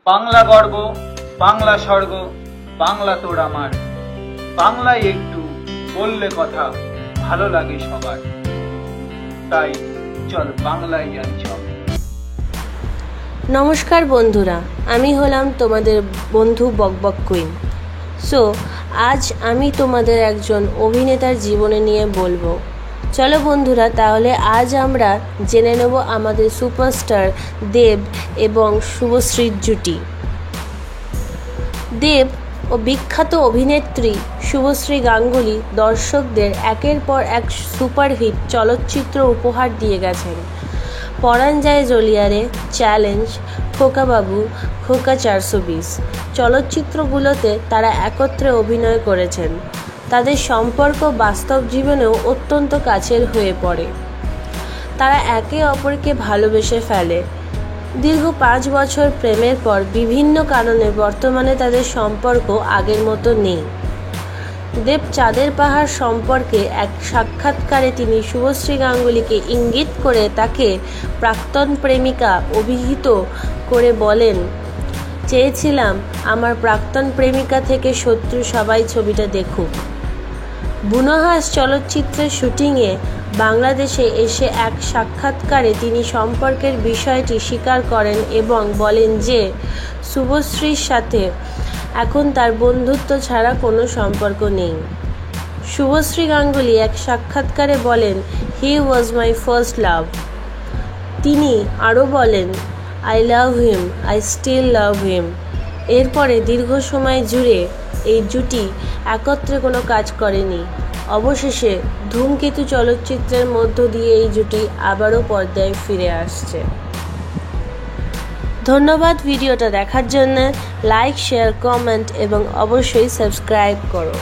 বাংলা গর্ব, বাংলা স্বর্গ, বাংলা তোর আমার। বাংলায় একটু বললে কথা ভালো লাগে সবার, তাই চল বাংলায় যাই চল। নমস্কার বন্ধুরা, আমি হলাম তোমাদের বন্ধু বকবক কুইন। সো আজ আমি তোমাদের একজন অভিনেতার জীবনে নিয়ে বলবো। চলো বন্ধুরা, তাহলে আজ আমরা জেনে নেব আমাদের সুপারস্টার দেব এবং শুভশ্রীর জুটি। দেব ও বিখ্যাত অভিনেত্রী শুভশ্রী গাঙ্গুলি দর্শকদের একের পর এক সুপারহিট চলচ্চিত্র উপহার দিয়ে গেছেন। পরাণ যায় জলিয়ারে, চ্যালেঞ্জ, খোকাবাবু, খোকা 420 চলচ্চিত্রগুলোতে তারা একত্রে অভিনয় করেছেন। তাদের সম্পর্ক বাস্তব জীবনেও অত্যন্ত কাছের হয়ে পড়ে। তারা একে অপরকে ভালোবেসে ফেলে। দীর্ঘ 5 বছর প্রেমের পর বিভিন্ন কারণে বর্তমানে তাদের সম্পর্ক আগের মতো নেই। দেব চাঁদের পাহাড় সম্পর্কে এক সাক্ষাৎকারে তিনি শুভশ্রী গাঙ্গুলিকে ইঙ্গিত করে তাকে প্রাক্তন প্রেমিকা অভিহিত করে বলেন, চেয়েছিলাম আমার প্রাক্তন প্রেমিকা থেকে শত্রু সবাই ছবিটা দেখুক। বুনোহাস চলচ্চিত্রের শুটিংয়ে বাংলাদেশে এসে এক সাক্ষাৎকারে তিনি সম্পর্কের বিষয়টি স্বীকার করেন এবং বলেন যে শুভশ্রীর সাথে এখন তার বন্ধুত্ব ছাড়া কোনো সম্পর্ক নেই। শুভশ্রী গাঙ্গুলি এক সাক্ষাৎকারে বলেন, হি ওয়াজ মাই ফার্স্ট লাভ। তিনি আরও বলেন, I love him, I still love him. এরপরে দীর্ঘ সময় জুড়ে এই জুটি একত্রে কোনো কাজ করেনি। অবশেষে ধূমকেতু চলচ্চিত্রের মধ্য দিয়ে এই জুটি আবারও পর্দায় ফিরে আসছে। ধন্যবাদ ভিডিওটা দেখার জন্য। লাইক, শেয়ার, কমেন্ট এবং অবশ্যই সাবস্ক্রাইব করো।